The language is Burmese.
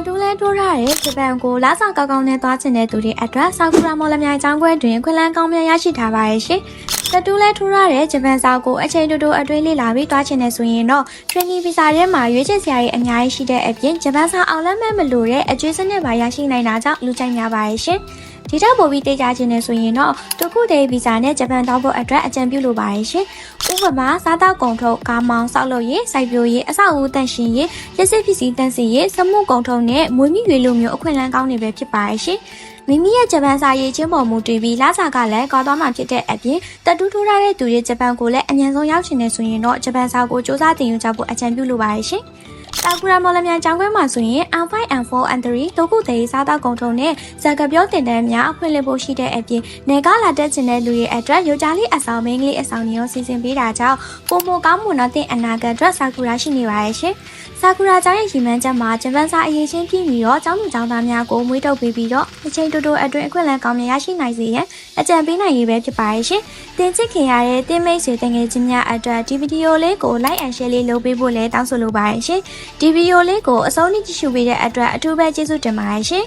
တူးလဲထိုးထားတဲ့ဂျပန်ကိုလာဆောင်ကောင်းကောင်းနဲ့သွားချင်တဲ့သူတွေအတွက်ဆာကူရာမော်လမြိုင်ကျောင်းခွဲတွင်ခွင့်လန်းကောင်းများရရှိထားပါရဲ့ရှင်။တူးလဲထိုးထားတဲ့ဂျပန်စာကိုအချိန်တိုအတွင်းလေ့လာပြီးသွားချင်တဲ့ဆိုရင်တော့ training visa ထဲမှာရွေးချယ်စရာတွေအများကြီးရှိတဲ့အပြင်ဂျပန်စာအောင်လက်မဲ့မလို့တဲ့အကျွေးစနစ်ပါရရှိနိုင်တာကြောင့်လူကြိုက်များပါရဲ့ရှင်။ဒီတော့ပို့ပြီးတေးကြခြင်းနဲ့ဆိုရင်တော့တခုတည်းဗီဇာနဲ့ဂျပန်တောက်ဖို့အတွက်အကြံပြုလိုပါရဲ့ရှင်။ဥပမာစားတောက်ကုန်ထုတ်ကားမောင်းဆောက်လုပ်ရေးစိုက်ပျိုးရေးအဆောက်အဦတန့်ရှင်းရေးလက်စစ်ပစ္စည်းတန့်စင်ရေးစမှုကုန်ထုတ်နဲ့မွေးမြူရေးလိုမျိုးအခွင့်အလမ်းကောင်းတွေပဲဖြစ်ပါရဲ့ရှင်။မိမိရဲ့ဂျပန်စာရေးချင်းပေါ်မူတည်ပြီးလာစာကလည်းကောင်းသွားမှဖြစ်တဲ့အပြင်တတူးထိုးထားတဲ့သူတွေဂျပန်ကိုလည်းအမြန်ဆုံးရောက်ချင်နေဆိုရင်တော့ဂျပန်စာကိုစူးစမ်းသင်ယူကြဖို့အကြံပြုလိုပါရဲ့ရှင်။ဆာကူရာမော်လမြိုင်ကျောင်းခွဲမှာဆိုရင် M5 M4 M3 တို့ခုတည်းစားတောက်ကုန်ထုံနဲ့ဇက်ကပြောတင်တန်းများအခွင့်အလမ်းဖို့ရှိတဲ့အပြင်နေကလာတက်ချင်တဲ့လူတွေအတွက်ရိုးကြားလေးအဆောင်မင်းကလေးအဆောင်မျိုးစီစဉ်ပေးတာကြောင့်ပုံမကောင်းမှုတော့တဲ့အနာဂတ်အတွက်ဆာကူရာရှိနေပါရဲ့ရှင်။ဆာကူရာကျောင်းရဲ့ရည်မှန်းချက်မှာဂျပန်စာအရေးချင်းပြည်ပြီးတော့ကျောင်းသူကျောင်းသားများကိုမွေးထုတ်ပေးပြီးတော့အချိန်တိုအတွင်းအခွင့်အလမ်းကောင်းများရရှိနိုင်စေရန်အကြံပေးနိုင်ရေးပဲဖြစ်ပါရဲ့ရှင်။တင်ချစ်ခင်ရတဲ့တင်းမိတ်ဆွေတငယ်ချင်းများအတွက်ဒီဗီဒီယိုလေးကို like and share လေးလုပ်ပေးဖို့လည်းတောင်းဆိုလိုပါရဲ့ရှင်။ဒီဗီဒီယိုလေးကိုအဆုံးထိကြည့်ရှုပေးတဲ့အတွက်အထူးပဲကျေးဇူးတင်ပါတယ်ရှင်